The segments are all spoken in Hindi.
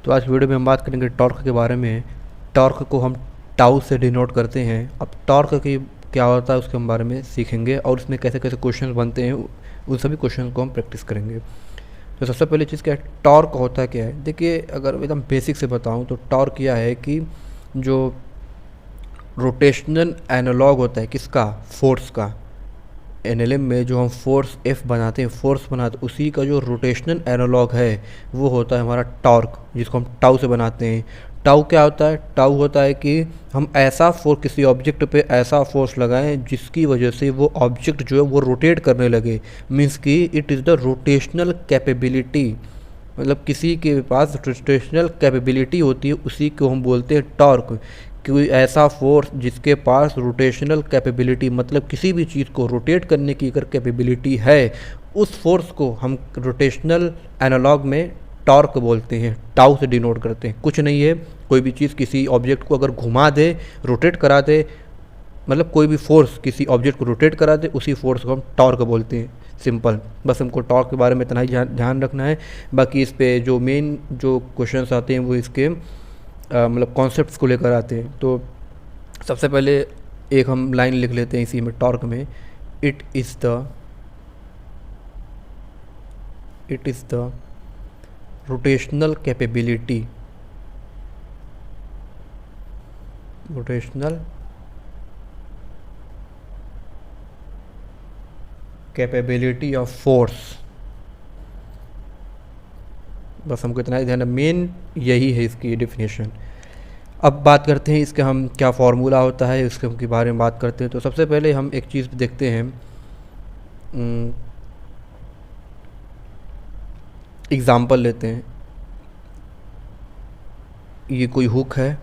तो आज की वीडियो में हम बात करेंगे टॉर्क के बारे में। टॉर्क को हम टाउ से डिनोट करते हैं। अब टॉर्क की क्या होता है उसके हम बारे में सीखेंगे और उसमें कैसे कैसे क्वेश्चन बनते हैं, उन सभी क्वेश्चन को हम प्रैक्टिस करेंगे। तो सबसे पहली चीज़ क्या है, टॉर्क होता क्या है। देखिए, अगर एकदम बेसिक से बताऊं तो टॉर्क क्या है कि जो रोटेशनल एनालॉग होता है किसका, फोर्स का। एनएलएम में जो हम फोर्स एफ बनाते हैं, फोर्स बनाते हैं, उसी का जो रोटेशनल एनालॉग है वो होता है हमारा टॉर्क, जिसको हम टाउ से बनाते हैं। टाउ क्या होता है, टाउ होता है कि हम ऐसा फोर्स किसी ऑब्जेक्ट पे ऐसा फोर्स लगाएं जिसकी वजह से वो ऑब्जेक्ट जो है वो रोटेट करने लगे। मीन्स कि it is the rotational capability, मतलब किसी के पास रोटेशनल कैपेबिलिटी होती है उसी को हम बोलते हैं टॉर्क। कोई ऐसा फोर्स जिसके पास रोटेशनल कैपेबिलिटी, मतलब किसी भी चीज़ को रोटेट करने की अगर कैपेबिलिटी है, उस फोर्स को हम रोटेशनल एनालॉग में टॉर्क बोलते हैं, टाउ से डिनोट करते हैं। कुछ नहीं है, कोई भी चीज़ किसी ऑब्जेक्ट को अगर घुमा दे, रोटेट करा दे, मतलब कोई भी फोर्स किसी ऑब्जेक्ट को रोटेट करा दे, उसी फोर्स को हम टॉर्क बोलते हैं। सिंपल, बस हमको टॉर्क के बारे में इतना ही ध्यान रखना है। बाकी इस पे जो मेन जो क्वेश्चंस आते हैं वो इसके मतलब कॉन्सेप्ट्स को लेकर आते हैं। तो सबसे पहले एक हम लाइन लिख लेते हैं इसी में, टॉर्क में, it is the rotational capability of force. बस हमको इतना ही ध्यान है, मेन यही है इसकी डेफिनेशन। अब बात करते हैं इसका हम क्या फार्मूला होता है, इसके बारे में बात करते हैं। तो सबसे पहले हम एक चीज़ देखते हैं, एग्ज़ाम्पल लेते हैं। ये कोई हुक है,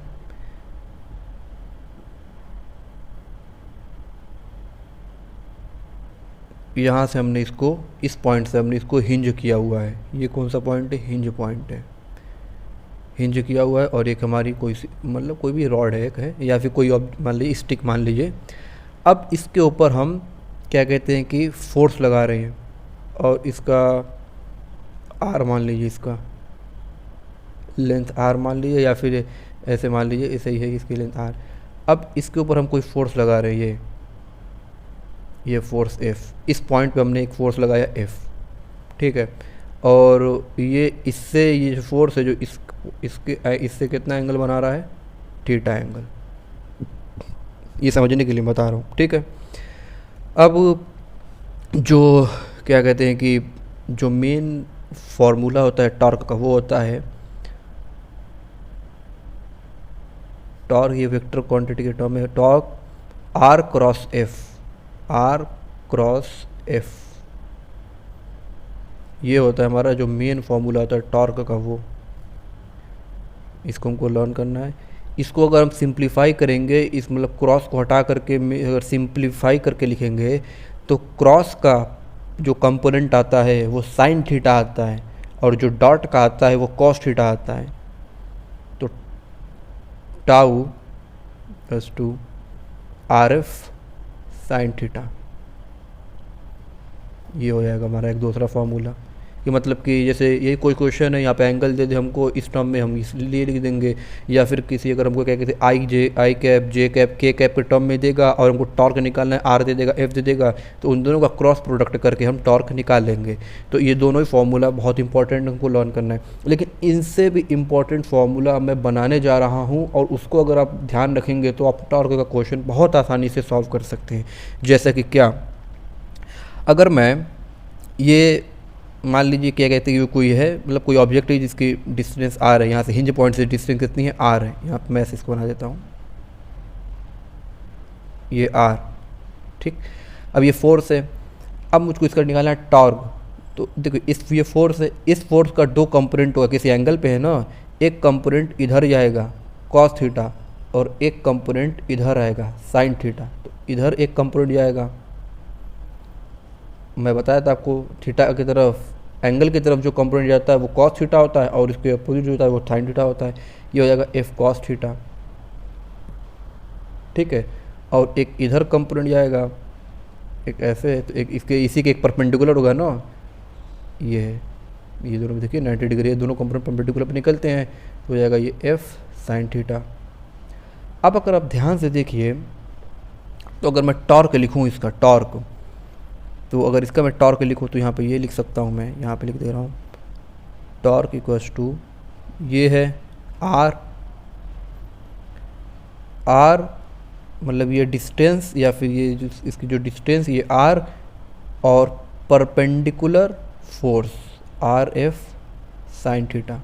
यहाँ से हमने इसको, इस पॉइंट से हमने इसको हिंज किया हुआ है। ये कौन सा पॉइंट है, हिंज पॉइंट है, हिंज किया हुआ है। और एक हमारी कोई मतलब कोई भी रॉड है, एक है, या फिर कोई मान लीजिए स्टिक मान लीजिए। अब इसके ऊपर हम क्या कहते हैं कि फोर्स लगा रहे हैं, और इसका आर मान लीजिए, इसका लेंथ आर मान लीजिए, या फिर ऐसे मान लीजिए, ऐसे ही है इसकी लेंथ आर। अब इसके ऊपर हम कोई फोर्स लगा रहे हैं, ये फोर्स एफ, इस पॉइंट पे हमने एक फोर्स लगाया एफ, ठीक है। और ये इससे, ये जो फोर्स है जो इससे कितना एंगल बना रहा है, थीटा एंगल। ये समझने के लिए बता रहा हूँ, ठीक है। अब जो क्या कहते हैं कि जो मेन फॉर्मूला होता है टॉर्क का, वो होता है टॉर्क, ये वेक्टर क्वांटिटी के टर्म में torque r cross F, r cross F, ये होता है हमारा जो मेन फॉर्मूला होता है टॉर्क का। वो इसको हमको लर्न करना है। इसको अगर हम सिंप्लीफाई करेंगे, इस मतलब क्रॉस को हटा करके अगर सिंप्लीफाई करके लिखेंगे, तो क्रॉस का जो कंपोनेंट आता है वो साइन थीटा आता है, और जो डॉट का आता है वो कॉस थीटा आता है। तो tau plus two r F sine theta, ये हो जाएगा हमारा एक दूसरा फार्मूला। कि मतलब कि जैसे ये कोई क्वेश्चन है, यहाँ पे एंगल दे दे हमको, इस टर्म में हम इसलिए लिख देंगे, या फिर किसी अगर हमको क्या कहते हैं आई कैप जे कैप के कैप के टर्म में देगा, और हमको टॉर्क निकालना है, आर दे देगा, एफ दे देगा, तो उन दोनों का क्रॉस प्रोडक्ट करके हम टॉर्क निकाल लेंगे। तो ये दोनों ही फार्मूला बहुत इंपॉर्टेंट हमको लर्न करना है। लेकिन इनसे भी इम्पॉर्टेंट फार्मूला मैं बनाने जा रहा हूँ, और उसको अगर आप ध्यान रखेंगे तो आप टॉर्क का क्वेश्चन बहुत आसानी से सॉल्व कर सकते हैं। जैसे कि क्या, अगर मैं ये मान लीजिए क्या कहते हैं कि कोई है, मतलब कोई ऑब्जेक्ट है जिसकी डिस्टेंस आर है, यहाँ से हिंज पॉइंट से डिस्टेंस कितनी है, आर है। यहाँ पे मैं इसको बना देता हूँ, ये आर, ठीक। अब ये फोर्स है, अब मुझको इसका निकालना है टॉर्क। तो देखो, ये फोर्स है, इस फोर्स का दो कंपोनेंट होगा, किसी एंगल पे है ना, एक कंपोनेंट इधर जाएगा कॉस थीटा, और एक कंपोनेंट इधर आएगा साइन थीटा। तो इधर एक कंपोनेंट जाएगा, मैं बताया था आपको, थीटा की तरफ, एंगल की तरफ जो कंपोनेंट जाता है वो कॉस थीटा होता है, और इसके अपोजिट जो होता है वो साइन थीटा होता है। ये हो जाएगा एफ कॉस थीटा, ठीक है। और एक इधर कंपोनेंट जाएगा, एक ऐसे है, तो एक इसके इसी के एक परपेंडिकुलर होगा ना, ये है, ये दोनों में देखिए 90 डिग्री है, दोनों कंपोनेंट परपेंडिकुलर पे निकलते हैं, तो हो जाएगा ये एफ साइन थीटा। अब अगर आप ध्यान से देखिए तो अगर मैं टॉर्क लिखूँ इसका टॉर्क, तो अगर इसका मैं टॉर्क लिखूँ तो यहाँ पे ये लिख सकता हूँ, मैं यहाँ पे लिख दे रहा हूँ टॉर्क इक्वल्स टू ये है आर, आर मतलब ये डिस्टेंस या फिर ये जो इसकी जो डिस्टेंस ये आर और perpendicular force R F sine theta.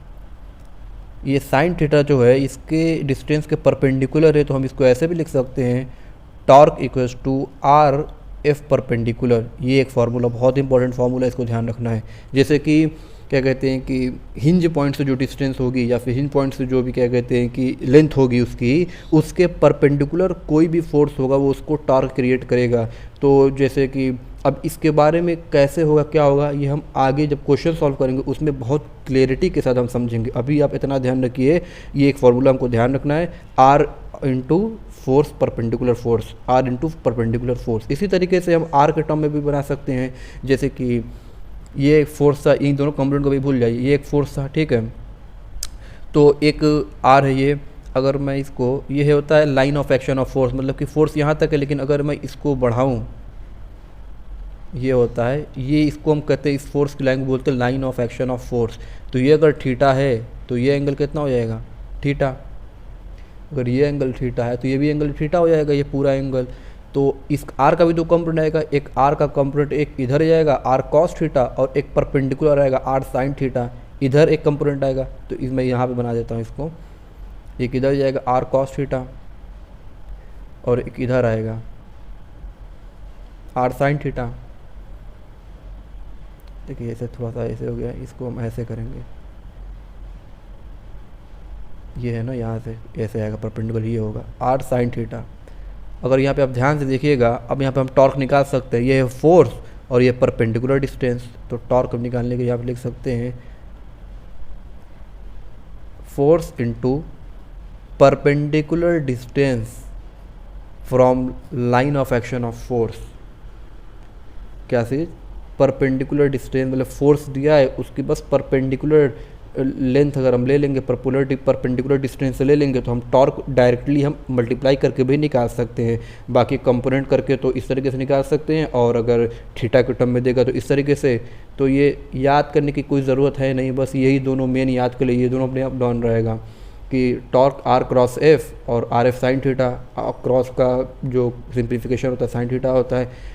ये साइन थीटा जो है इसके डिस्टेंस के परपेंडिकुलर है, तो हम इसको ऐसे भी लिख सकते हैं torque equals to r F perpendicular. ये एक फार्मूला बहुत इंपॉर्टेंट फार्मूला, इसको ध्यान रखना है। जैसे कि क्या कहते हैं कि हिंज पॉइंट से जो डिस्टेंस होगी या फिर हिंज पॉइंट से जो भी क्या कहते हैं कि लेंथ होगी उसकी, उसके परपेंडिकुलर कोई भी फोर्स होगा वो उसको टॉर्क क्रिएट करेगा। तो जैसे कि अब इसके बारे में कैसे होगा क्या होगा ये हम आगे जब क्वेश्चन सॉल्व करेंगे उसमें बहुत क्लियरिटी के साथ हम समझेंगे। अभी आप इतना ध्यान रखिए, ये एक फार्मूला हमको ध्यान रखना है, r into force perpendicular force, r into perpendicular force. इसी तरीके से हम आर के टर्म में भी बना सकते हैं, जैसे कि ये एक फोर्स था, इन दोनों कंपोनेंट को भी भूल जाइए, ये एक फोर्स था, ठीक है, तो एक आर है ये। अगर मैं इसको, ये होता है line of action of force, मतलब कि फोर्स यहाँ तक है, लेकिन अगर मैं इसको बढ़ाऊँ ये होता है, ये इसको हम कहते हैं, इस फोर्स की लाइन बोलते हैं line of action of force. तो ये अगर थीटा है तो ये एंगल कितना हो जाएगा थीटा, अगर ये एंगल थीटा है तो ये भी एंगल थीटा हो जाएगा, ये पूरा एंगल। तो इस आर का भी दो कंपोनेंट आएगा, एक आर का कंपोनेंट एक इधर जाएगा आर कॉस थीटा, और एक परपेंडिकुलर आएगा आर साइन थीटा, इधर एक कंपोनेंट आएगा। तो मैं यहाँ पे बना देता हूँ इसको, एक इधर जाएगा आर कॉस थीटा और एक इधर आएगा आर साइन थीटा। देखिए ऐसे थोड़ा सा ऐसे हो गया, इसको हम ऐसे करेंगे, ये है ना, यहाँ से ऐसे आएगा परपेंडिकुलर, ये होगा आर साइन थीटा। अगर यहाँ पे आप ध्यान से देखिएगा, अब यहाँ पे हम टॉर्क निकाल सकते हैं, ये है फोर्स और ये परपेंडिकुलर डिस्टेंस। तो टॉर्क हम निकालने के लिए आप लिख सकते हैं force into perpendicular distance from line of action of force. क्या चीज़, परपेंडिकुलर डिस्टेंस, मतलब फोर्स दिया है उसकी बस परपेंडिकुलर लेंथ अगर हम ले लेंगे, परपेंडिकुलर डिस्टेंस से ले लेंगे, तो हम टॉर्क डायरेक्टली हम मल्टीप्लाई करके भी निकाल सकते हैं, बाकी कंपोनेंट करके तो इस तरीके से निकाल सकते हैं, और अगर थीटा के टर्म में देगा तो इस तरीके से। तो ये याद करने की कोई ज़रूरत है नहीं, बस यही दोनों मेन याद कर लिए, ये दोनों अपने आप डॉन रहेगा कि टॉर्क आर क्रॉस एफ और R F sine theta, cross का जो सिंप्लीफिकेशन होता है साइन थीटा होता है।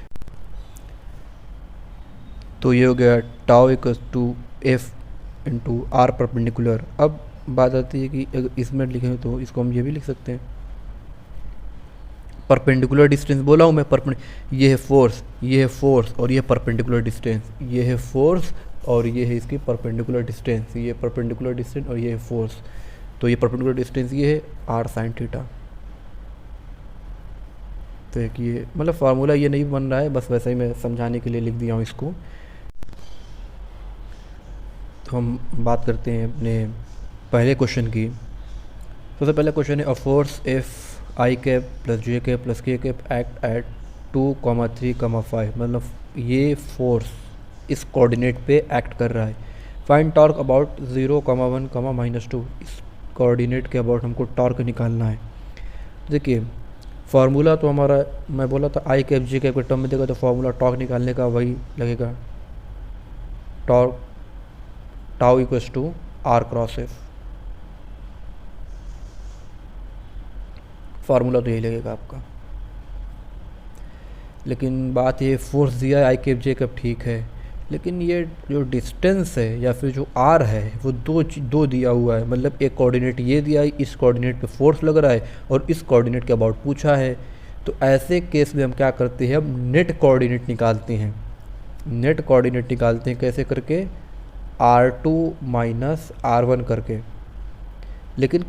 तो ये हो गया tau equals to F into r perpendicular. अब बात आती है कि अगर इसमें लिखें तो इसको हम ये भी लिख सकते हैं परपेंडिकुलर डिस्टेंस, बोला हूँ मैं ये है फोर्स, ये है फोर्स और ये है परपेंडिकुलर डिस्टेंस, ये है फोर्स और ये है इसकी परपेंडिकुलर डिस्टेंस, ये परपेंडिकुलर डिस्टेंस और ये है फोर्स। तो ये परपेंडिकुलर डिस्टेंस ये है आर साइन थीटा। तो एक ये मतलब फार्मूला ये नहीं बन रहा है, बस वैसे ही मैं समझाने के लिए लिख दिया हूँ इसको। तो हम बात करते हैं अपने पहले क्वेश्चन की। सबसे पहला क्वेश्चन है, a force F I cap plus J cap plus के कैप एक्ट एट 2,3,5, मतलब ये फोर्स इस कोऑर्डिनेट पे एक्ट कर रहा है। फाइंड टॉर्क अबाउट 0,1, -2, इस कोऑर्डिनेट के अबाउट हमको टॉर्क निकालना है। देखिए फार्मूला तो हमारा, मैं बोला था आई कैप जे कैप के टर्म में देगा तो फार्मूला टॉर्क निकालने का वही लगेगा, torque tau equals to r cross F. Formula तो यही लगेगा आपका। लेकिन बात ये, फोर्स दिया है आई कैप जे कैप ठीक है, लेकिन ये जो डिस्टेंस है या फिर जो आर है वो दो दिया हुआ है, मतलब एक कोऑर्डिनेट ये दिया है, इस कोऑर्डिनेट पे फोर्स लग रहा है और इस कोऑर्डिनेट के अबाउट पूछा है। तो ऐसे केस में हम क्या करते हैं, हम नेट कोऑर्डिनेट निकालते हैं। नेट कोऑर्डिनेट निकालते हैं कैसे करके, R2 माइनस R1 करके। लेकिन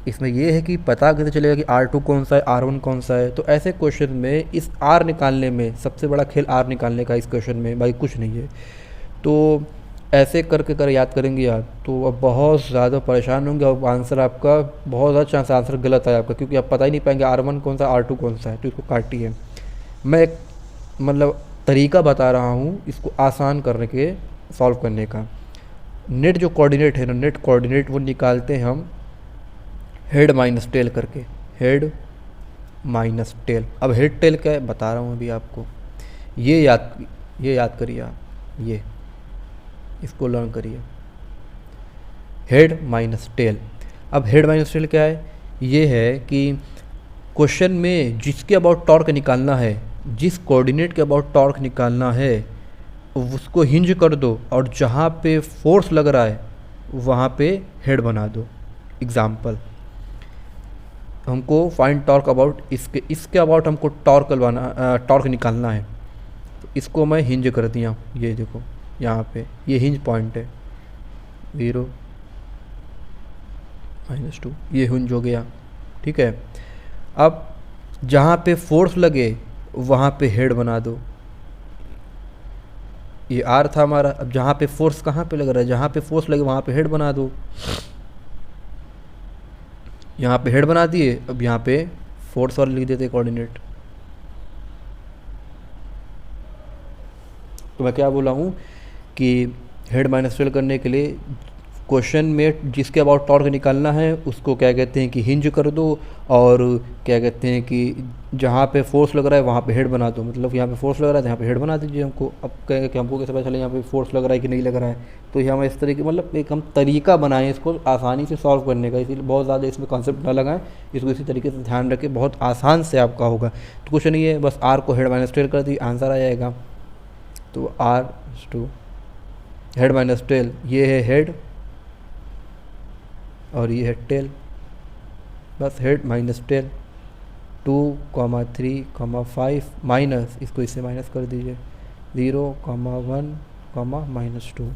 इसमें यह है कि पता कैसे चलेगा कि R2 कौन सा है R1 कौन सा है। तो ऐसे क्वेश्चन में इस R निकालने में सबसे बड़ा खेल R निकालने का इस क्वेश्चन में भाई कुछ नहीं है। तो ऐसे करके याद करेंगे यार तो अब बहुत ज़्यादा परेशान होंगे और आंसर आपका बहुत ज़्यादा चांस आंसर गलत है आपका, क्योंकि आप पता ही नहीं पाएंगे R1 कौन सा R2 कौन सा है। तो इसको काटिए, मैं एक मतलब तरीका बता रहा हूँ इसको आसान करने के, सॉल्व करने का। नेट जो कोऑर्डिनेट है ना, नेट कोऑर्डिनेट वो निकालते हैं हम हेड माइनस टेल करके, हेड माइनस टेल। अब हेड टेल क्या है बता रहा हूँ अभी आपको, ये याद करिए आप, ये इसको लर्न करिए, हेड माइनस टेल। अब हेड माइनस टेल क्या है, ये है कि क्वेश्चन में जिसके अबाउट टॉर्क निकालना है, जिस कोऑर्डिनेट के अबाउट टॉर्क निकालना है उसको हिंज कर दो और जहाँ पे फोर्स लग रहा है वहाँ पे हेड बना दो। एग्जाम्पल, हमको फाइंड टॉर्क अबाउट इसके अबाउट हमको टॉर्क निकालना है, तो इसको मैं हिंज कर दिया, ये देखो यहाँ पे ये हिंज पॉइंट है 0 -2, ये हिंज हो गया। ठीक है, अब जहाँ पे फोर्स लगे वहाँ पे हेड बना दो, ये आर था हमारा। अब जहाँ पे फोर्स कहाँ पे लग रहा है, जहाँ पे फोर्स लगे वहाँ पे हेड बना दो, यहाँ पे हेड बना दिए। अब यहाँ पे फोर्स वाला लिख देते कोऑर्डिनेट। तो मैं क्या बोला हूँ कि हेड माइनस टेल करने के लिए क्वेश्चन में जिसके अबाउट टॉर्क निकालना है उसको क्या कहते हैं कि हिंज कर दो, और क्या कहते हैं कि जहाँ पे फोर्स लग रहा है वहाँ पे हेड बना दो। मतलब यहाँ पे फोर्स लग रहा है तो यहाँ पे हेड बना दीजिए हमको। अब कहेंगे कि हमको कैसे पता चले यहाँ पे फोर्स लग रहा है कि नहीं लग रहा है, तो ये हम इस तरीके मतलब एक हम तरीका बनाएं इसको आसानी से सॉल्व करने का, इसीलिए बहुत ज़्यादा इसमें कॉन्सेप्ट ना लगाएं, इसको इसी तरीके से ध्यान रखें, बहुत आसान से आपका होगा। तो कुछ नहीं है, बस आर को हेड माइनस टेल कर दी, आंसर आ जाएगा। तो R/2 हेड माइनस टेल, ये है हेड और ये है टेल, बस हेड माइनस टेल 2, 3, 5 माइनस, इसको इससे माइनस कर दीजिए 0, 1, -2,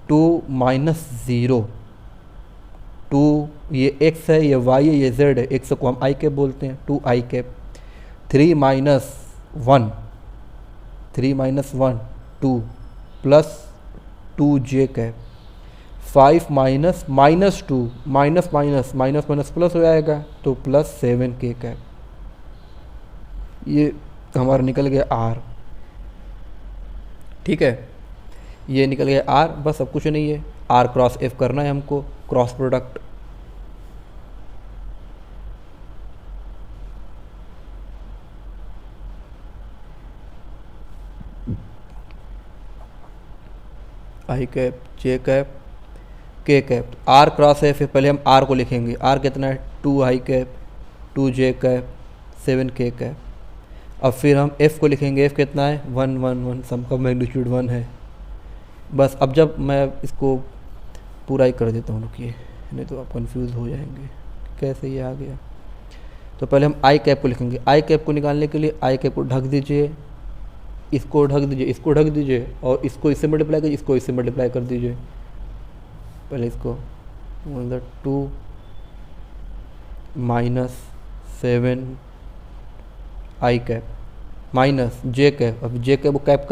2 -0, 2 ये x है, ये y है, ये z है, x को हम i कैप बोलते हैं, 2i cap. 3 -1, 3 -1 2 plus 2j cap. 5 -2 minus minus plus हो जाएगा तो प्लस 7k कैप। ये हमारा निकल गया r। ठीक है, ये निकल गया r, बस अब कुछ नहीं है, r क्रॉस f करना है हमको, cross product. i cap, j cap, k cap. r cross f है, पहले हम r को लिखेंगे, r कितना है 2i cap, 2j cap, 7k cap. अब फिर हम f को लिखेंगे, f कितना है 1 1 1, सबका मैग्नीट्यूड 1 है। बस अब जब मैं इसको पूरा ही कर देता हूँ, रुकिए नहीं तो आप कंफ्यूज हो जाएंगे कैसे ये आ गया। तो पहले हम i कैप को लिखेंगे, i कैप को निकालने के लिए i कैप को ढक दीजिए, इसको ढक दीजिए, इसको ढक दीजिए, और इसको इससे मल्टीप्लाई कीजिए, इसको इससे मल्टीप्लाई कर दीजिए। पहले इसको 2 -7 i cap minus j cap. अब j कैप को कैप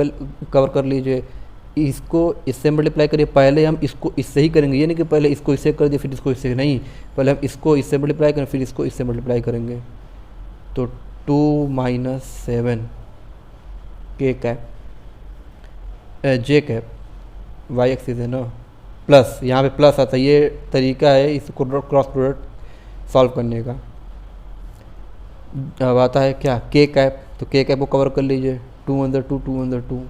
कवर कर लीजिए, इसको इससे मल्टीप्लाई करिए। पहले हम इसको इससे ही करेंगे, ये नहीं कि पहले इसको इससे कर दिए फिर इसको इससे, नहीं, पहले हम इसको इससे मल्टीप्लाई करें फिर इसको इससे मल्टीप्लाई करेंगे। तो 2 -7 k cap, j cap, y axis है ना, प्लस यहाँ पे प्लस आता है, ये तरीका है इसको क्रॉस प्रोडक्ट सॉल्व करने का। अब आता है क्या k कैप, तो k कैप को कवर कर लीजिए, 2 अंदर 2 2 अंदर 2,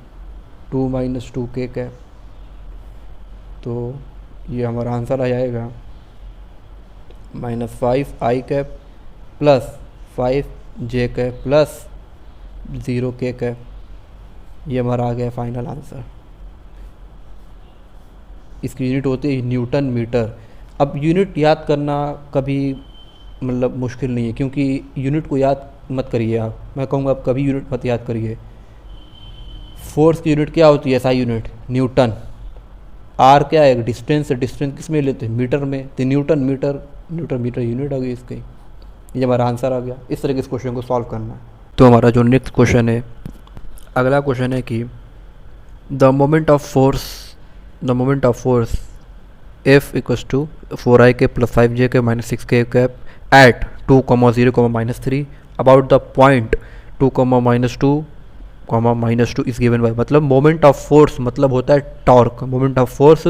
2 -2 k कैप। तो ये हमारा आंसर आ जाएगा -5 i cap plus 5 j cap plus 0 k cap. ये हमारा आ गया फाइनल आंसर। इसकी यूनिट होती है न्यूटन मीटर। अब यूनिट याद करना कभी मतलब मुश्किल नहीं है, क्योंकि यूनिट को याद मत करिए आप, मैं कहूँगा आप कभी यूनिट मत याद करिए। फोर्स की यूनिट क्या होती है, एसआई यूनिट न्यूटन। आर क्या है, डिस्टेंस है, डिस्टेंस किस में लेते हैं, मीटर में, तो newton metre, newton metre unit आ गई इसकी। ये हमारा आंसर आ गया। इस तरह के इस क्वेश्चन को सॉल्व करना है। तो हमारा जो नेक्स्ट क्वेश्चन है, अगला क्वेश्चन है कि the moment of force F equals to 4i के प्लस 5j के minus 6k cap at 2, 0, -3 about the point 2, -2 comma -2 is given by, मतलब मोमेंट ऑफ फोर्स मतलब होता है टॉर्क। मोमेंट ऑफ फोर्स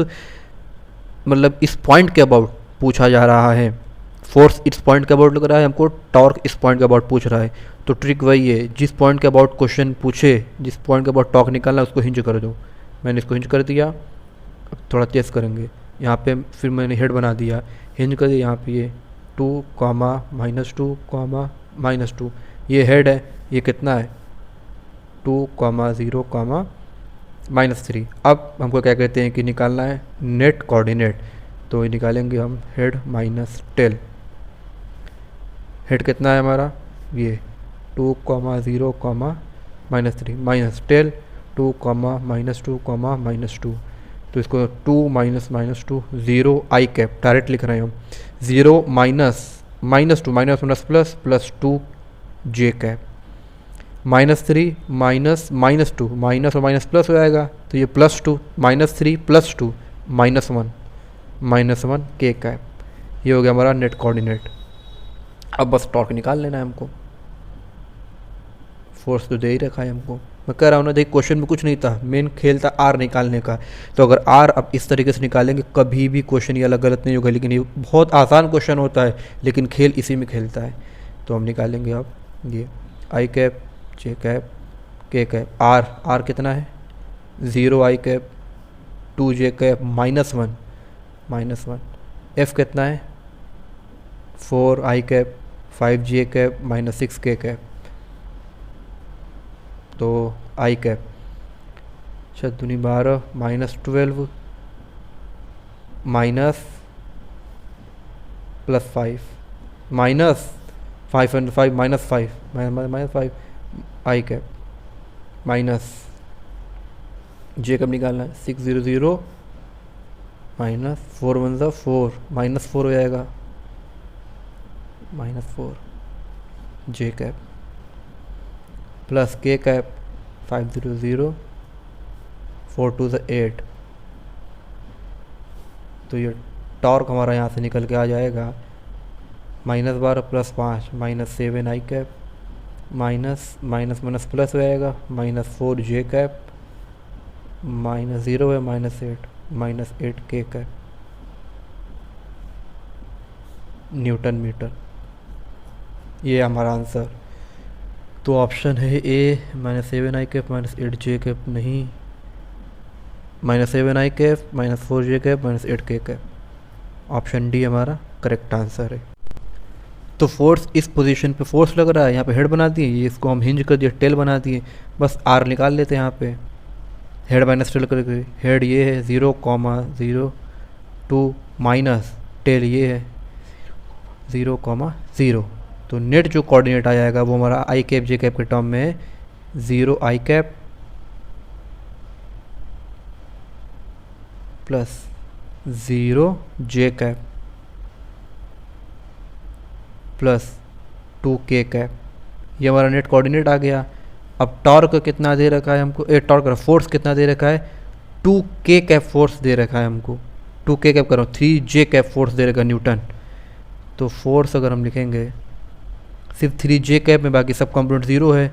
मतलब इस पॉइंट के अबाउट पूछा जा रहा है, फोर्स इस पॉइंट के अबाउट लग रहा है हमको, टॉर्क इस पॉइंट के अबाउट पूछ रहा है। तो ट्रिक वही है, जिस पॉइंट के अबाउट क्वेश्चन पूछे, जिस पॉइंट के अबाउट टॉर्क निकालना है उसको हिंज कर दो। मैंने इसको हिंज कर दिया, अब थोड़ा तेज करेंगे यहाँ पे, फिर मैंने हेड बना दिया, हिंज कर दिया यहाँ पे ये 2, -2, -2, ये हेड है, ये कितना है 2, 0, -3। अब हमको क्या कहते हैं कि निकालना है नेट कोऑर्डिनेट, तो ये निकालेंगे हम हेड माइनस टेल। हेड कितना है हमारा ये 2, 0, -3 माइनस टेल 2, -2, -2, तो इसको 2 -2 0 आई कैप डायरेक्ट लिख रहे हैं हम, 0 -2 प्लस 2 जे कैप, -3 -2 माइनस और माइनस प्लस हो जाएगा, तो ये +2 -3 + 2 -1 के कैप, ये हो गया हमारा नेट कोऑर्डिनेट। अब बस टॉर्क निकाल लेना है हमको, फोर्स तो दे ही रखा है हमको। मैं कह रहा हूँ ना, देखिए क्वेश्चन में कुछ नहीं था, मेन खेल था आर निकालने का। तो अगर आर अब इस तरीके से निकालेंगे कभी भी क्वेश्चन ये अलग गलत नहीं होगा, लेकिन ये बहुत आसान क्वेश्चन होता है, लेकिन खेल इसी में खेलता है। तो हम निकालेंगे अब ये आई कैप, जे कैप, के कैप, आर कितना है 0 आई कैप, 2 जे कैप, -1, एफ कितना है 4 आई कैप, 5 जे कैप, -6 के कैप, तो i cap 7 12 -12 minus +5 -5 and 5 -5 i cap minus j कब निकालना है 600 -4 1 4 -4 हो जाएगा, -4 जे कैप प्लस के कैप 500 4 2 8, तो ये टॉर्क हमारा यहाँ से निकल के आ जाएगा -12 + 5 -7 आई कैप, माइनस प्लस हो जाएगा -4 जे कैप, -0 है -8 के कैप न्यूटन मीटर। ये हमारा आंसर। तो ऑप्शन है ए -7 आई कैप -8 जे कैप, नहीं -7 आई कैप -4 जे कैप -8 के कैप, ऑप्शन डी हमारा करेक्ट आंसर है। तो फोर्स इस पोजीशन पे फोर्स लग रहा है, यहाँ पे हेड बना दिए, ये इसको हम हिंज कर दिए, टेल बना दिए, बस आर निकाल लेते हैं यहाँ पे, हेड माइनस टेल करके, हेड ये है 0, 0 2 माइनस टेल ये है 0, 0, तो नेट जो कोऑर्डिनेट आ जाएगा वो हमारा आई कैप जे कैप के टर्म में है 0 आई कैप प्लस 0 जे कैप प्लस 2 के कैप, ये हमारा नेट कोऑर्डिनेट आ गया। अब टॉर्क कितना दे रखा है हमको, टॉर्क फोर्स कितना दे रखा है 2 के कैप फोर्स दे रखा है हमको, 2 के कैप करो 3 जे कैप फोर्स दे रखा न्यूटन। तो फोर्स अगर हम लिखेंगे सिर्फ 3 जे कैप में, बाकी सब कंपोनेंट 0 है,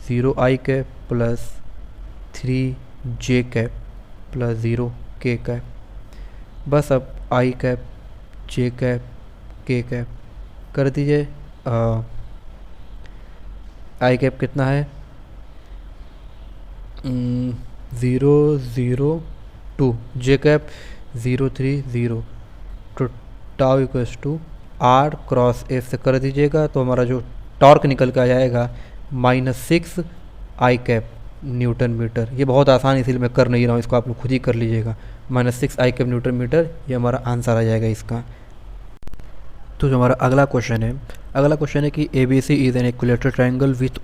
0 आई कैप प्लस 3 जे कैप प्लस 0 के कैप, बस अब आई कैप जे कैप के कैप कर दीजिए। आई कैप कितना है 0 0 2, जे कैप 0 3 0, तो tau equals to r cross F से कर दीजिएगा, तो हमारा जो टॉर्क निकल के आ जाएगा -6 आई कैप न्यूटन मीटर। ये बहुत आसान, इसलिए मैं कर नहीं रहा हूँ, इसको आप लोग खुद ही कर लीजिएगा, -6 आई कैप न्यूटन मीटर, ये हमारा आंसर आ जाएगा इसका। तो जो हमारा अगला क्वेश्चन है कि ABC is an equilateral triangle with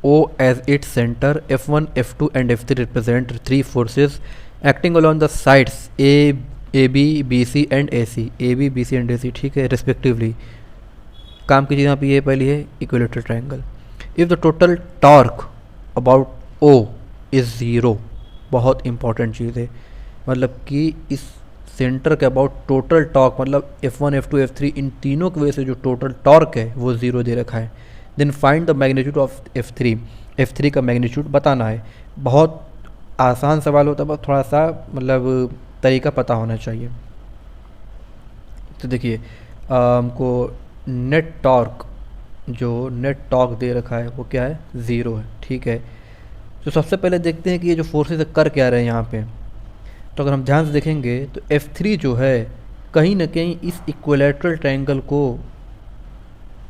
O as its center, F1 F2 and F3 represent 3 forces acting along the sides AB BC and AC, AB BC and AC, ठीक है, रेस्पेक्टिवली। काम की चीज़ यहाँ पे ये पहली है equilateral triangle. If the total torque about O is 0, बहुत इंपॉर्टेंट चीज़ है, मतलब कि इस सेंटर के अबाउट टोटल टॉर्क, मतलब F1 F2 F3 इन तीनों की वजह से जो टोटल टॉर्क है वो 0 दे रखा है, then find the magnitude of F3। F3 का मैग्नीट्यूड बताना है। बहुत आसान सवाल होता है, बस थोड़ा सा मतलब तरीका पता होना चाहिए। तो देखिए हमको नेट टॉर्क, जो नेट टॉर्क दे रखा है वो क्या है, 0 है, ठीक है। तो सबसे पहले देखते हैं कि ये जो फोर्सेस कर क्या रहे हैं यहाँ पे। तो अगर हम ध्यान से देखेंगे तो F3 जो है कहीं ना कहीं इस इक्विलैटरल ट्रायंगल को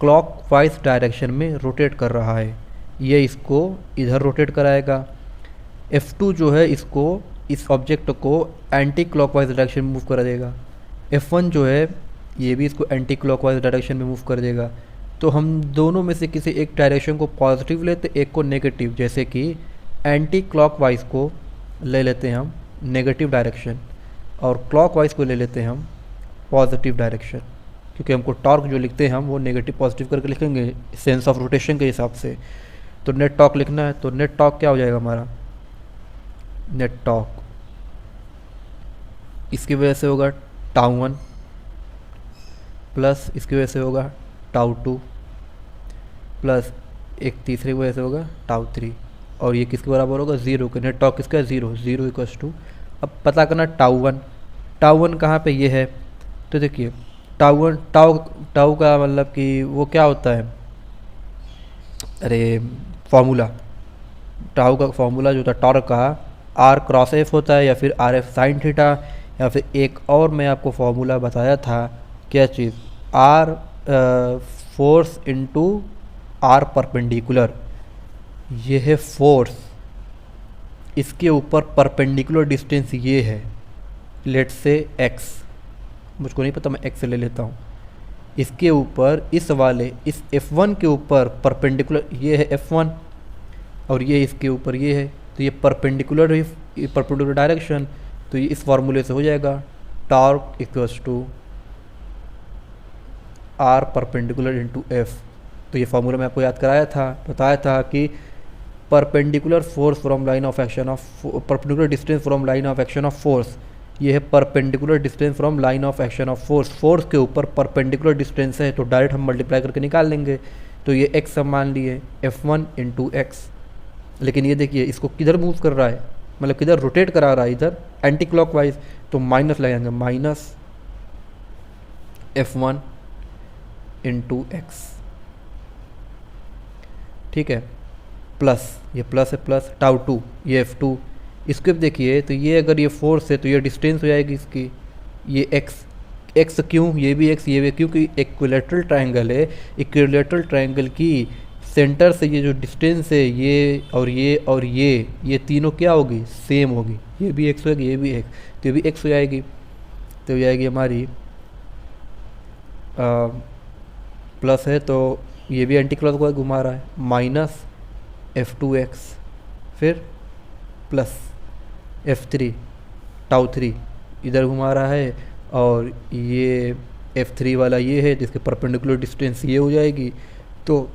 क्लॉकवाइज डायरेक्शन में रोटेट कर रहा है, ये इसको इधर रोटेट कराएगा। F2 जो है इसको, इस ऑब्जेक्ट को एंटी क्लॉकवाइज डायरेक्शन में मूव करा देगा। F1 जो है ये भी इसको एंटी क्लॉकवाइज डायरेक्शन में मूव कर देगा। तो हम दोनों में से किसी एक डायरेक्शन को पॉजिटिव लेते, एक को नेगेटिव, जैसे कि एंटी क्लॉकवाइज को ले लेते हैं हम नेगेटिव डायरेक्शन और क्लॉकवाइज को ले लेते हैं हम पॉजिटिव डायरेक्शन, क्योंकि हमको टॉर्क जो लिखते हैं हम वो नेगेटिव पॉजिटिव करके लिखेंगे सेंस ऑफ रोटेशन के हिसाब से। तो नेट टॉर्क लिखना है, तो नेट टॉर्क क्या हो जाएगा हमारा, नेट टॉर्क इसकी वजह से होगा टाउ 1 प्लस इसकी वजह से होगा टाउ 2 प्लस एक तीसरे की वजह से होगा टाउ 3, और ये किसके बराबर होगा, 0 के। नेट टॉर्क किसका है, 0, 0 इक्वल्स टू, अब पता करना टाउ 1। टाउ 1 कहाँ पे ये है, तो देखिए टाउ 1, टाउ का मतलब कि वो क्या होता है, अरे फॉर्मूला, टाउ का फॉर्मूला जो होता है टॉर्क का R क्रॉस F होता है, या फिर RF साइन थीटा, या फिर एक और मैं आपको फॉर्मूला बताया था, क्या चीज़, R force into R perpendicular. ये है फोर्स, इसके ऊपर परपेंडिकुलर डिस्टेंस ये है, लेट से x, मुझको नहीं पता, मैं x से ले लेता हूँ। इसके ऊपर इस वाले इस F1 के ऊपर परपेंडिकुलर ये है F1, और ये इसके ऊपर ये है, तो ये परपेंडिकुलर डायरेक्शन, तो ये इस फार्मूले से हो जाएगा torque equals to R perpendicular into F। तो ये फार्मूला मैं आपको याद कराया था, बताया था कि perpendicular force from line of action of, perpendicular distance from line of action of force, ये है perpendicular distance from line of action of force. Force के ऊपर परपेंडिकुलर डिस्टेंस है तो डायरेक्ट हम मल्टीप्लाई करके निकाल लेंगे। तो ये x हम मान लिए F1 इंटू एक्स, लेकिन ये देखिए इसको किधर मूव कर रहा है, मतलब किधर रोटेट करा रहा है, इधर एंटी क्लॉकवाइज, तो माइनस लगाएंगे, माइनस F1 इंटू एक्स, ठीक है, प्लस ये प्लस है, प्लस टाउ 2, ये F2, इसको भी देखिए, तो ये अगर ये फोर्स है तो ये डिस्टेंस हो जाएगी इसकी, ये x क्यों, ये भी x, ये भी, क्योंकि इक्विलैटरल ट्रायंगल है, इक्विलैटरल ट्रायंगल की सेंटर से ये जो डिस्टेंस है, ये और ये और ये तीनों क्या होगी, सेम होगी, ये भी x होगी, ये भी x, तो ये भी x हो जाएगी, तो हो जाएगी हमारी प्लस है, तो ये भी एंटी क्लॉकवाइज घुमा रहा है, माइनस F2x, फिर प्लस F3 टाउ 3 इधर घुमा रहा है, और ये F3 वाला ये है जिसके परपेंडिकुलर डिस्टेंस ये हो जाएगी, तो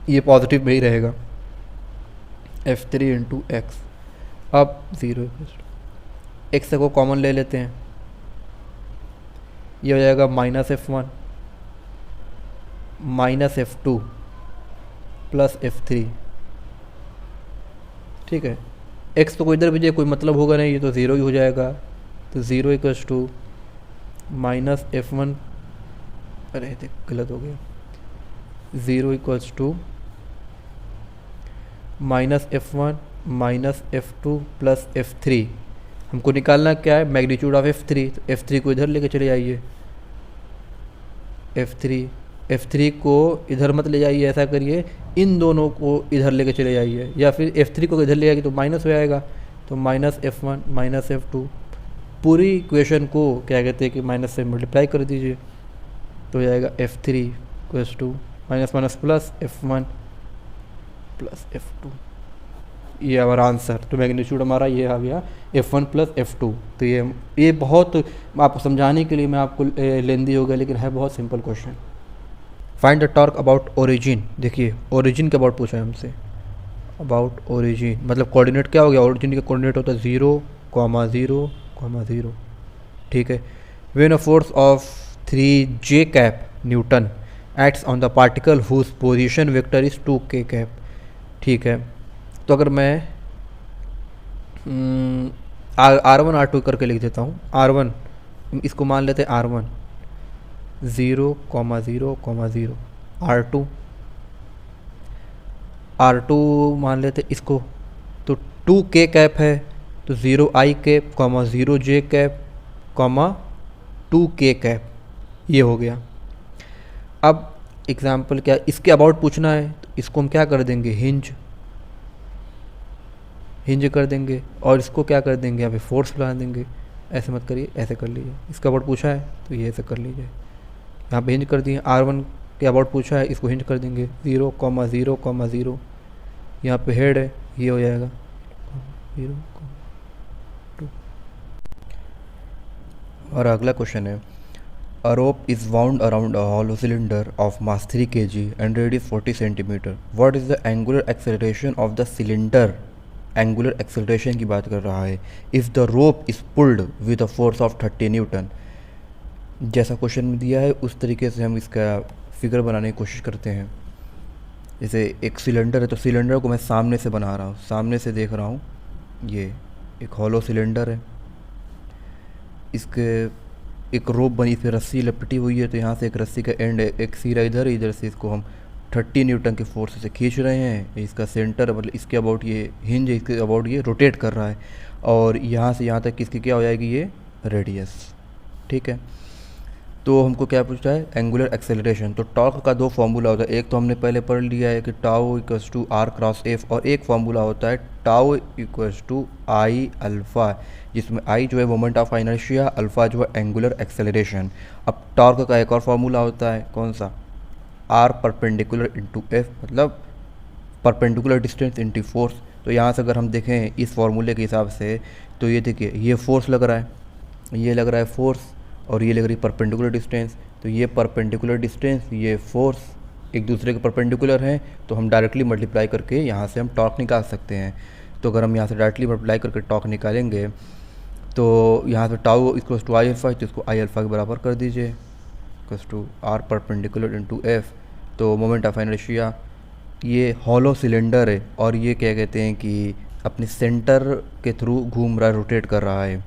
ये पॉजिटिव में ही रहेगा, F3 इंटू एक्स। अब 0 x को कॉमन ले लेते हैं, ये हो जाएगा minus F1 minus F2 plus F3, ठीक है। x तो कोई इधर भी कोई मतलब होगा नहीं, ये तो 0 ही हो जाएगा, तो 0 इक्वल्स टू माइनस F1, अरे देख गलत हो गया, 0 equals to minus F1 minus F2 plus F3। हमको निकालना क्या है, मैग्नीट्यूड ऑफ F3, तो F3 को इधर लेके चले जाइए, F3 को इधर मत ले जाइए, ऐसा करिए इन दोनों को इधर लेके चले जाइए, या फिर F3 को इधर ले जाएगी तो माइनस हो जाएगा, तो माइनस F1 माइनस F2, पूरी इक्वेशन को क्या कहते हैं कि माइनस से मल्टीप्लाई कर दीजिए, तो हो जाएगा F3 equals to minus minus plus F1 plus F2, ये हमारा आंसर। तो मैग्नीट्यूड हमारा ये आ गया F1 प्लस F2। तो ये बहुत आपको समझाने के लिए मैं आपको लेंदी हो गया, लेकिन है बहुत simple question. Find the torque about origin. देखिए ओरिजिन के अबाउट पूछा है हमसे, अबाउट ओरिजिन मतलब कोऑर्डिनेट क्या हो गया, ओरिजिन का कोऑर्डिनेट होता है 0, 0, ठीक है। When a force of 3J cap newton acts on the particle whose position vector is 2k cap. ठीक है, तो अगर मैं R1 R2 करके लिख देता हूँ। R1 इसको मान लेते हैं R1 0,0,0, R2 मान लेते इसको, तो 2k कैप है तो 0i cap, 0j cap, 2k cap, ये हो गया। अब एग्जाम्पल क्या, इसके अबाउट पूछना है तो इसको हम क्या कर देंगे, हिंज कर देंगे, और इसको क्या कर देंगे, यहाँ पे फोर्स बना देंगे। ऐसे मत करिए, ऐसे कर लीजिए। इसका अबाउट पूछा है तो ये ऐसे कर लीजिए, यहाँ पे हिंज कर दिए। R1 के अबाउट पूछा है, इसको हिंज कर देंगे 0,0,0, यहाँ पे हेड है, ये हो जाएगा 0,2। और अगला क्वेश्चन है, A rope is wound around a hollow cylinder of mass 3 kg and radius 40 cm. What is the angular acceleration of the cylinder? Angular acceleration की बात कर रहा है। If the rope is pulled with a force of 30 Newton, जैसा क्वेश्चन में दिया है उस तरीके से हम इसका फिगर बनाने की कोशिश करते हैं। जैसे एक सिलेंडर है तो सिलेंडर को मैं सामने से बना रहा हूँ, सामने से देख रहा हूँ, ये एक हॉलो सिलेंडर है, इसके एक रोप बनी, इस पर रस्सी लपटी हुई है, तो यहाँ से एक रस्सी का एंड है, एक सिरा इधर, इधर से इसको हम 30 न्यूटन के फोर्स से खींच रहे हैं। इसका सेंटर मतलब इसके अबाउट ये हिंज है, इसके अबाउट ये रोटेट कर रहा है, और यहाँ से यहाँ तक किसकी क्या हो जाएगी, ये रेडियस। ठीक है, तो हमको क्या पूछता है, एंगुलर एक्सेलरेशन। तो टॉर्क का दो फार्मूला होता है, एक तो हमने पहले पढ़ लिया है कि tau equals to r cross F, और एक फार्मूला होता है tau equals to I alpha, जिसमें आई जो है मोमेंट ऑफ इनर्शिया, अल्फ़ा जो है एंगुलर एक्सेलरेशन। अब टॉर्क का एक और फार्मूला होता है, कौन सा, आर परपेंडिकुलर इंटू एफ, मतलब परपेंडिकुलर डिस्टेंस इंटू फोर्स। तो यहाँ से अगर हम देखें इस फार्मूले के हिसाब से, तो ये देखिए ये फोर्स लग रहा है, ये लग रहा है फोर्स, और ये लग रही परपेंडिकुलर डिस्टेंस। तो ये परपेंडिकुलर डिस्टेंस, ये फोर्स एक दूसरे के परपेंडिकुलर हैं, तो हम डायरेक्टली मल्टीप्लाई करके यहाँ से हम टॉर्क निकाल सकते हैं। तो अगर हम यहाँ से डायरेक्टली मल्टीप्लाई करके टॉर्क निकालेंगे, तो यहाँ से tau equals to I alpha, तो इसको आई अल्फ़ा के बराबर कर दीजिए, equals to r perpendicular into F. तो मोमेंट ऑफ इनर्शिया, ये हॉलो सिलेंडर है, और ये क्या कहते हैं कि अपने सेंटर के थ्रू घूम रहा है, रोटेट कर रहा है।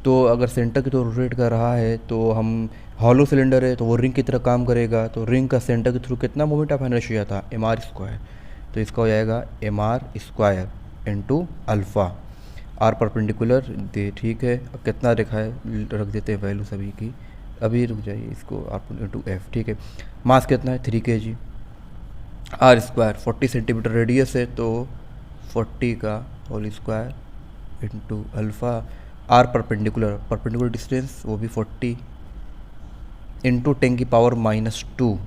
तो अगर सेंटर की तो रोटेट कर रहा है, तो हम हॉलो सिलेंडर है तो वो रिंग की तरह काम करेगा, तो रिंग का सेंटर के थ्रू कितना मोमेंट ऑफ इनर्शिया था, mr²। तो इसका हो जाएगा mr² into alpha, r perpendicular दे, ठीक है। अब कितना रखा है, रख देते हैं वैल्यू सभी की, अभी रुक जाइए, इसको आर इंटू एफ, ठीक है। मास कितना है 3 kg, r², 40 सेंटीमीटर रेडियस है, तो 40 का whole square into alpha, r perpendicular distance वो भी 40 इंटू 10 की पावर -2,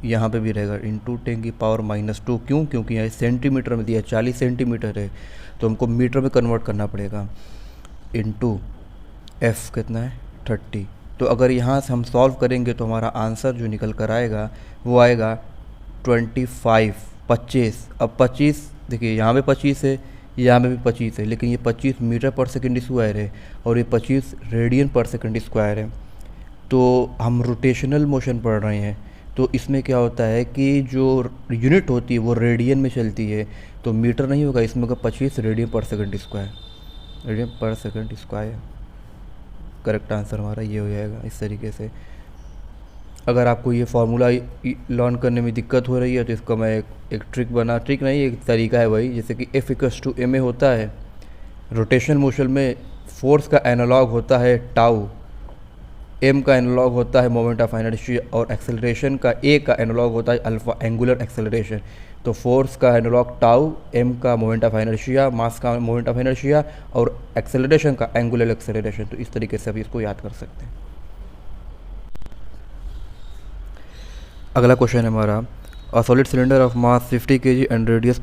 यहाँ पे भी रहेगा इंटू 10 की पावर -2। क्यों, क्योंकि यहाँ सेंटीमीटर में दिया 40 सेंटीमीटर है, तो हमको मीटर में कन्वर्ट करना पड़ेगा, इंटू एफ कितना है 30। तो अगर यहाँ से हम सॉल्व करेंगे तो हमारा आंसर जो निकल कर आएगा वो आएगा 25। अब 25 देखिए, यहाँ पे 25 है, यहाँ में भी 25 है, लेकिन ये 25 मीटर पर सेकंड स्क्वायर है और ये 25 रेडियन पर सेकंड स्क्वायर है। तो हम रोटेशनल मोशन पढ़ रहे हैं, तो इसमें क्या होता है कि जो यूनिट होती है वो रेडियन में चलती है, तो मीटर नहीं होगा, इसमें होगा 25 रेडियन पर सेकंड स्क्वायर। करेक्ट आंसर हमारा ये हो जाएगा इस तरीके से। अगर आपको ये फार्मूला लर्न करने में दिक्कत हो रही है तो इसका मैं एक ट्रिक नहीं, एक तरीका है वही, जैसे कि F=ma होता है, रोटेशन मोशन में फोर्स का एनालॉग होता है टाउ, m का एनालॉग होता है मोमेंट ऑफ इनर्शिया, और एक्सेलरेशन का a का एनालॉग होता है अल्फा, एंगुलर एक्सेलरेशन। तो फोर्स का एनालॉग टाउ, m का मोमेंट ऑफ इनर्शिया, मास का मोमेंट ऑफ इनर्शिया, और एक्सेलरेशन का एंगुलर एक्सेलरेशन। तो इस तरीके से अभी इसको याद कर सकते हैं। अगला क्वेश्चन है हमारा, a solid cylinder of mass 50 kg and radius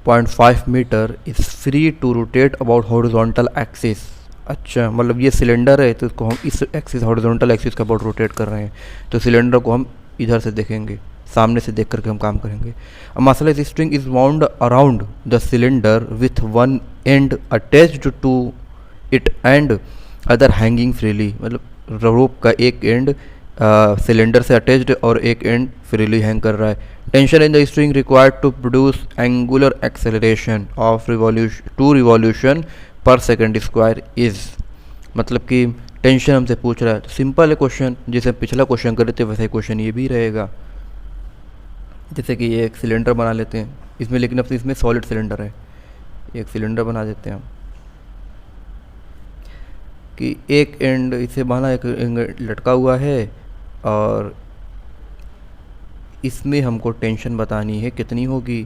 0.5 metre is free to rotate about horizontal axis. अच्छा, मतलब ये सिलेंडर है तो इसको हम इस एक्सिस, हॉरिजॉन्टल एक्सिस के अबाउट रोटेट कर रहे हैं, तो सिलेंडर को हम इधर से देखेंगे, सामने से देख करके हम काम करेंगे। A massless string is wound around the cylinder with one end attached to it and other hanging freely, मतलब रोप का एक एंड सिलेंडर से अटैच्ड और एक एंड फ्रीली हैंग कर रहा है। Tension in the string required to produce angular acceleration of revolution पर सेकेंड स्क्वायर इज, मतलब कि टेंशन हमसे पूछ रहा है तो सिंपल है क्वेश्चन, जैसे पिछला क्वेश्चन कर रहे थे वैसे क्वेश्चन ये भी रहेगा। जैसे कि ये एक सिलेंडर बना लेते हैं इसमें, लेकिन अब इसमें सॉलिड सिलेंडर है, एक सिलेंडर बना देते हैं हम कि एक एंड इसे बांधा, एक एंड लटका हुआ है और इसमें हमको टेंशन बतानी है कितनी होगी,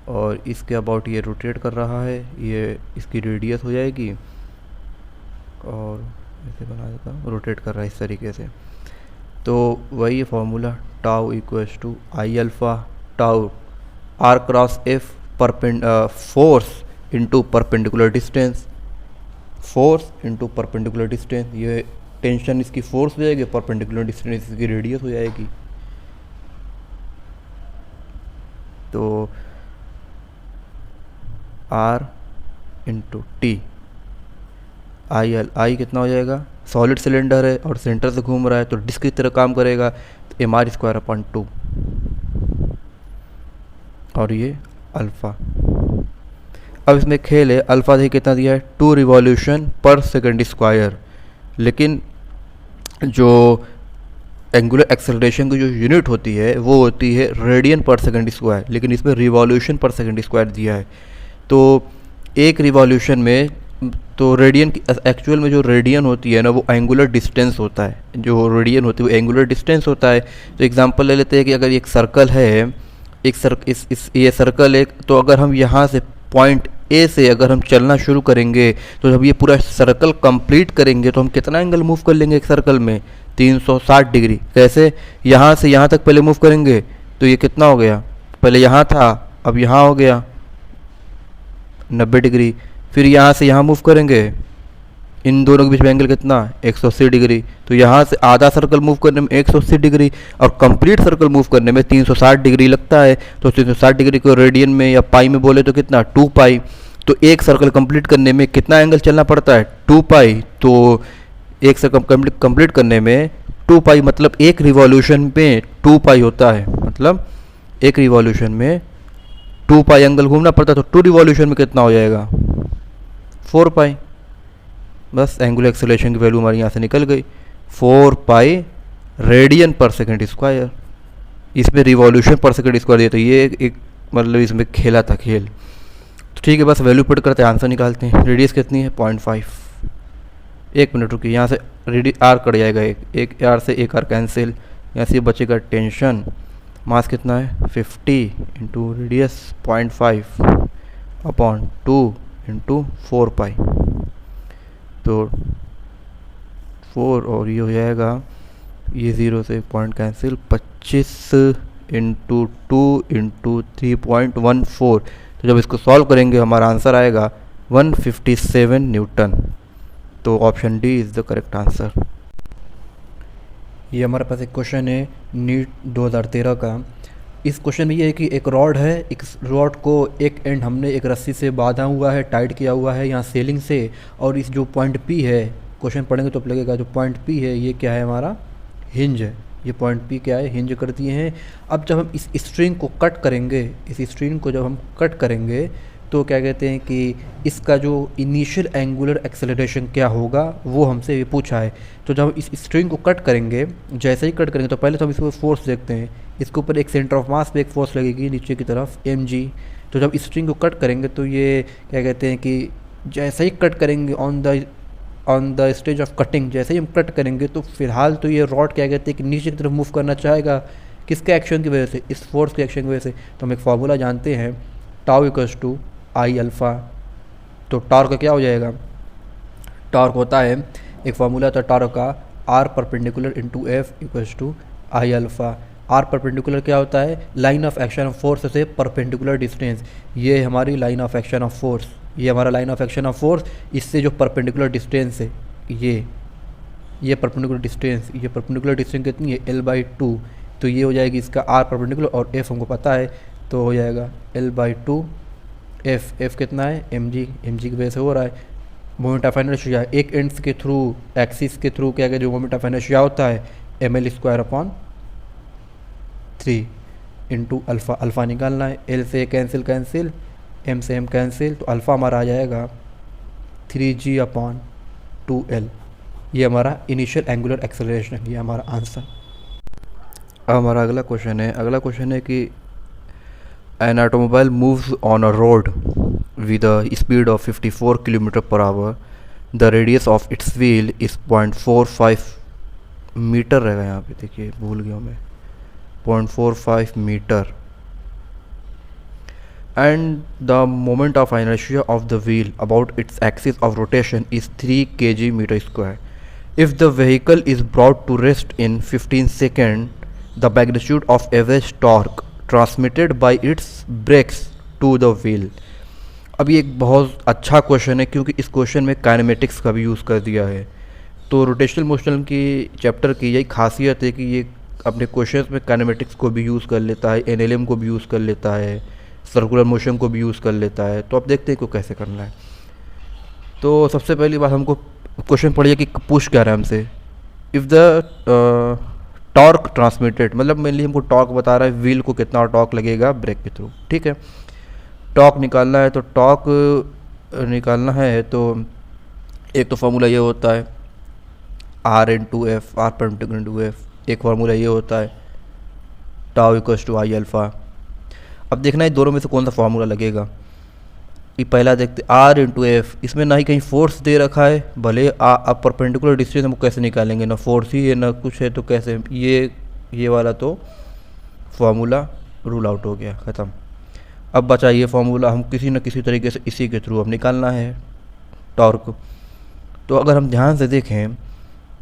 और इसके अबाउट ये रोटेट कर रहा है, ये इसकी रेडियस हो जाएगी और ऐसे बना देता हूँ, रोटेट कर रहा है इस तरीके से। तो वही formula tau equals to I alpha tau r cross F force into perpendicular distance, force into perpendicular distance, ये टेंशन इसकी फोर्स हो जाएगी, परपेंडिकुलर डिस्टेंस इसकी रेडियस हो जाएगी। तो आर इंटू टी, आई कितना हो जाएगा, सॉलिड सिलेंडर है और सेंटर से घूम रहा है तो डिस्क की तरह काम करेगा, तो एम आर स्क्वायर अपॉन 2, और ये अल्फ़ा। अब इसमें खेल है, अल्फ़ा देखिए कितना दिया है 2 रिवॉल्यूशन पर सेकेंड स्क्वायर, लेकिन जो एंगुलर एक्सेलरेशन की जो यूनिट होती है वो होती है रेडियन पर सेकेंड स्क्वायर, लेकिन इसमें रिवॉल्यूशन पर सेकेंड स्क्वायर दिया है। तो एक रिवॉल्यूशन में तो रेडियन की एक्चुअल में जो रेडियन होती है ना वो एंगुलर डिस्टेंस होता है, जो रेडियन होती है वो एंगुलर डिस्टेंस होता है। तो एग्जांपल ले लेते हैं कि अगर एक सर्कल है, ये सर्कल एक, तो अगर हम यहाँ से पॉइंट ए से अगर हम चलना शुरू करेंगे तो जब ये पूरा सर्कल कंप्लीट करेंगे तो हम कितना एंगल मूव कर लेंगे एक सर्कल में, 360 डिग्री। कैसे, यहाँ से यहाँ तक पहले मूव करेंगे तो ये कितना हो गया, पहले यहाँ था अब यहाँ हो गया 90 डिग्री, फिर यहाँ से यहाँ मूव करेंगे, इन दोनों के बीच में एंगल कितना, 180 डिग्री। तो यहाँ से आधा सर्कल मूव करने में 180 डिग्री और कंप्लीट सर्कल मूव करने में 360 डिग्री लगता है। तो 360 डिग्री को रेडियन में या पाई में बोले तो कितना, 2 पाई। तो एक सर्कल कंप्लीट करने में कितना एंगल चलना पड़ता है, 2 पाई। तो एक सर्कल कंप्लीट करने में 2 पाई, मतलब एक रिवॉल्यूशन में 2 पाई होता है, मतलब एक रिवॉल्यूशन में 2 पाई एंगल घूमना पड़ता है। तो 2 रिवॉल्यूशन में कितना हो जाएगा, 4 पाई। बस एंगुलर एक्सेलरेशन की वैल्यू हमारी यहाँ से निकल गई, 4 पाई रेडियन पर सेकेंड स्क्वायर। इसमें रिवॉल्यूशन पर सेकेंड स्क्वायर दिया, तो ये एक मतलब इसमें खेला था खेल। तो ठीक है, बस वैल्यू पुट करते हैं, आंसर निकालते हैं। रेडियस कितनी है, 0.5। 1 मिनट रुकिए, यहाँ से आर कट जाएगा, एक आर से एक आर कैंसिल, यहाँ से बचेगा टेंशन। मास कितना है, 50 इंटू रेडियस 0.5 अपॉन 2 इंटू 4 पाई। तो 4 और ये हो जाएगा, ये 0 से पॉइंट कैंसिल, 25 इंटू 2 इंटू 3.14। तो जब इसको सॉल्व करेंगे हमारा आंसर आएगा 157 न्यूटन। तो option D is the correct answer. ये हमारे पास एक क्वेश्चन है नीट 2013 का। इस क्वेश्चन में ये है कि एक रॉड है, एक रॉड को एक एंड हमने एक रस्सी से बांधा हुआ है, टाइट किया हुआ है यहाँ सेलिंग से, और इस जो पॉइंट पी है, क्वेश्चन पढ़ेंगे तो लगेगा जो पॉइंट पी है ये क्या है, हमारा हिंज है। ये पॉइंट पी क्या है, हिंज कर दिए हैं। अब जब हम इस स्ट्रिंग को कट करेंगे, इस स्ट्रिंग को जब हम कट करेंगे तो क्या कहते हैं कि इसका जो इनिशियल एंगुलर एक्सेलरेशन क्या होगा वो हमसे ये पूछा है। तो जब हम इस स्ट्रिंग को कट करेंगे, जैसे ही कट करेंगे तो पहले तो हम इसको फोर्स देखते हैं। इसके ऊपर एक सेंटर ऑफ मास पे एक फोर्स लगेगी नीचे की तरफ mg। तो जब स्ट्रिंग को कट करेंगे तो ये क्या कहते हैं कि जैसे ही कट करेंगे on the stage of cutting, जैसे ही हम कट करेंगे तो फिलहाल तो ये रॉड क्या कहते हैं कि नीचे की तरफ मूव करना चाहेगा, किसके एक्शन की वजह से, इस फोर्स के एक्शन की वजह से। तो हम एक फार्मूला जानते हैं, tau equals to I alpha. तो टॉर्क क्या हो जाएगा, टॉर्क होता है, एक फार्मूला होता है टॉर्क का, r perpendicular into F equals to I alpha. R perpendicular क्या होता है, line of action of force से परपेंडिकुलर डिस्टेंस। ये हमारी line of action of force, ये हमारा line of action of force, इससे जो परपेंडिकुलर डिस्टेंस है ये परपेंडिकुलर डिस्टेंस, ये परपेंडिकुलर डिस्टेंस कितनी है, L/2। तो ये हो जाएगी इसका आर परपेंडिकुलर, और एफ हमको पता है तो हो जाएगा L/2 एफ कितना है, mg की वजह से हो रहा है। मोमेंट ऑफ इनर्शिया एक एंड्स के थ्रू, एक्सिस के थ्रू क्या जो मोमेंट ऑफ इनर्शिया होता है ml² / 3 इंटू अल्फ़ा। अल्फ़ा निकालना है, एल से कैंसिल, एम से एम कैंसिल, तो अल्फ़ा हमारा आ जाएगा 3g/2l। ये हमारा इनिशियल एंगुलर एक्सेलरेशन है, ये हमारा आंसर। अब हमारा अगला क्वेश्चन है कि an automobile moves on a road with a speed of 54 km/h। The radius of its wheel is 0.45 metre रहेगा, यहाँ पे देखिए भूल गया मैं, 0.45 metre. And the moment of inertia of the wheel about its axis of rotation is 3 kg/m². If the vehicle is brought to rest in 15 seconds, the magnitude of average torque transmitted by its brakes to the wheel. अब ये एक बहुत अच्छा क्वेश्चन है क्योंकि इस क्वेश्चन में काइनेमेटिक्स का भी यूज़ कर दिया है। तो रोटेशनल मोशन की चैप्टर की यही खासियत है कि ये अपने क्वेश्चंस में काइनेमेटिक्स को भी यूज़ कर लेता है, एनएलएम को भी यूज़ कर लेता है, सर्कुलर मोशन को भी यूज़ कर लेता है। तो अब देखते हैं को कैसे करना है। तो सबसे पहली बात हमको क्वेश्चन पढ़िए कि पूछ क्या रहा है हमसे, इफ़ द टॉर्क ट्रांसमिटेड, मतलब मेनली हमको टॉर्क बता रहा है, व्हील को कितना टॉर्क लगेगा ब्रेक के थ्रू। ठीक है, टॉर्क निकालना है, तो टॉर्क निकालना है तो एक तो फार्मूला ये होता है R/F, R/F। एक फार्मूला ये होता है τ = I∝। अब देखना है दोनों में से कौन सा फार्मूला लगेगा। ये पहला देखते R/F, इसमें ना ही कहीं फोर्स दे रखा है, भले अब परपेंडिकुलर डिस्टेंस हम कैसे निकालेंगे, ना फोर्स ही है ना कुछ है, तो कैसे ये वाला तो फार्मूला रूल आउट हो गया, ख़त्म। अब बचा ये फार्मूला, हम किसी न किसी तरीके से इसी के थ्रू अब निकालना है टॉर्क। तो अगर हम ध्यान से देखें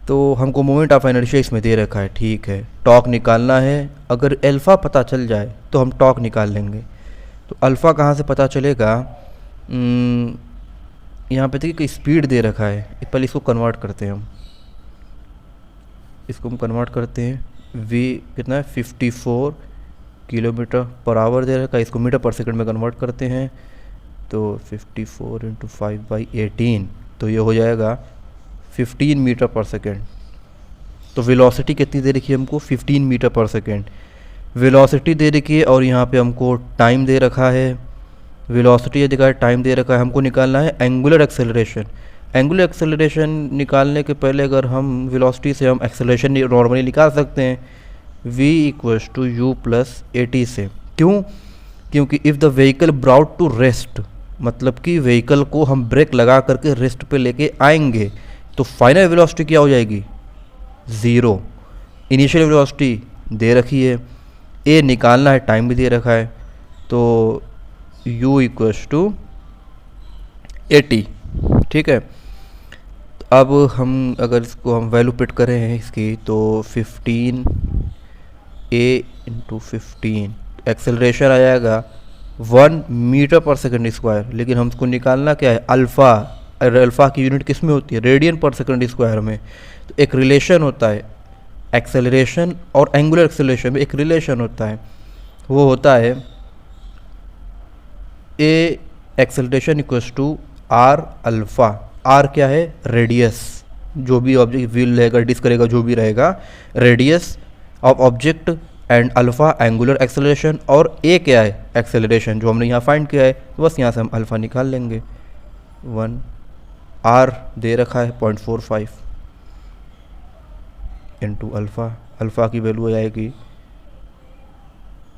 तो हमको मोमेंट ऑफ इनर्शिया इसमें दे रखा है, ठीक है, टॉर्क निकालना है। अगर अल्फ़ा पता चल जाए तो हम टॉर्क निकाल लेंगे। तो अल्फ़ा कहाँ से पता चलेगा, यहाँ पे देखिए कि स्पीड दे रखा है, पहले इसको कन्वर्ट करते हैं हम, इसको हम कन्वर्ट करते हैं। v कितना है 54 km/h दे रखा है, इसको मीटर/सेकंड में कन्वर्ट करते हैं। तो 54 × 5/18, तो ये हो जाएगा 15 मीटर/सेकंड। तो वेलोसिटी कितनी दे रखी है हमको, 15 मीटर/सेकंड वेलोसिटी दे रखी है, और यहाँ पे हमको टाइम दे रखा है। वेलोसिटी दिखा है, टाइम दे रखा है, हमको निकालना है एंगुलर एक्सेलरेशन। एंगुलर एक्सेलरेशन निकालने के पहले अगर हम वेलोसिटी से हम एक्सेलरेशन नॉर्मली निकाल सकते हैं, v = u + at से। क्यों? क्योंकि if the vehicle brought to rest, मतलब कि व्हीकल को हम ब्रेक लगा करके रेस्ट पे लेके आएंगे, तो फाइनल वेलोसिटी क्या हो जाएगी, 0। इनिशियल वेलोसिटी दे रखी है, a निकालना है, टाइम भी दे रखा है, तो u = at। ठीक है, अब हम अगर इसको हम वैल्यू पिट करें हैं इसकी, तो 15 a × 15 एक्सेलरेशन आ जाएगा 1 मीटर/सेकंड²। लेकिन हमको निकालना क्या है, अल्फ़ा। अल्फ़ा की यूनिट किस में होती है, रेडियन/सेकंड² में। तो एक रिलेशन होता है एक्सेलरेशन और एंगुलर एक्सेलरेशन में, एक रिलेशन होता है, वो होता है a एक्सेलरेशन = r∝। r क्या है, रेडियस, जो भी ऑब्जेक्ट व्हील रहेगा, डिस्क रहेगा, जो भी रहेगा, radius of object, and alpha angular acceleration, और a क्या है, एक्सेलरेशन, जो हमने यहाँ फाइंड किया है। तो बस यहाँ से हम अल्फ़ा निकाल लेंगे। 1 r दे रखा है 0.45 इंटू अल्फ़ा। अल्फ़ा की वैल्यू आ जाएगी,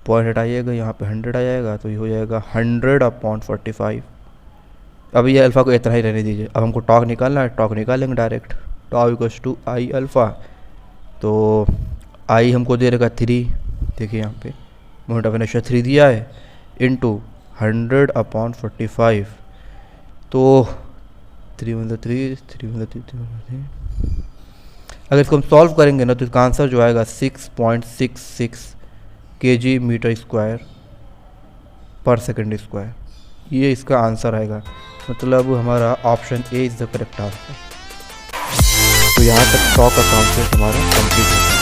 पॉइंट हटाइएगा, यहाँ पे 100 आ जाएगा, तो ये हो जाएगा 100/45। अब ये अल्फ़ा को इतना ही रहने दीजिए। अब हमको टॉर्क निकालना है, टॉर्क निकालेंगे डायरेक्ट, τ = I∝। तो I हमको दे रखा 3, देखिए यहाँ पे मोमेंट ऑफ इनर्शिया 3 दिया है, इंटू 100/45। तो 3 अगर इसको हम सॉल्व करेंगे ना, तो इसका आंसर जो आएगा 6.66 kg/s²। ये इसका आंसर आएगा, मतलब हमारा option A is the correct answer. तो यहाँ तक 100 का कॉन्सेप्ट हमारा कंप्लीट होता है।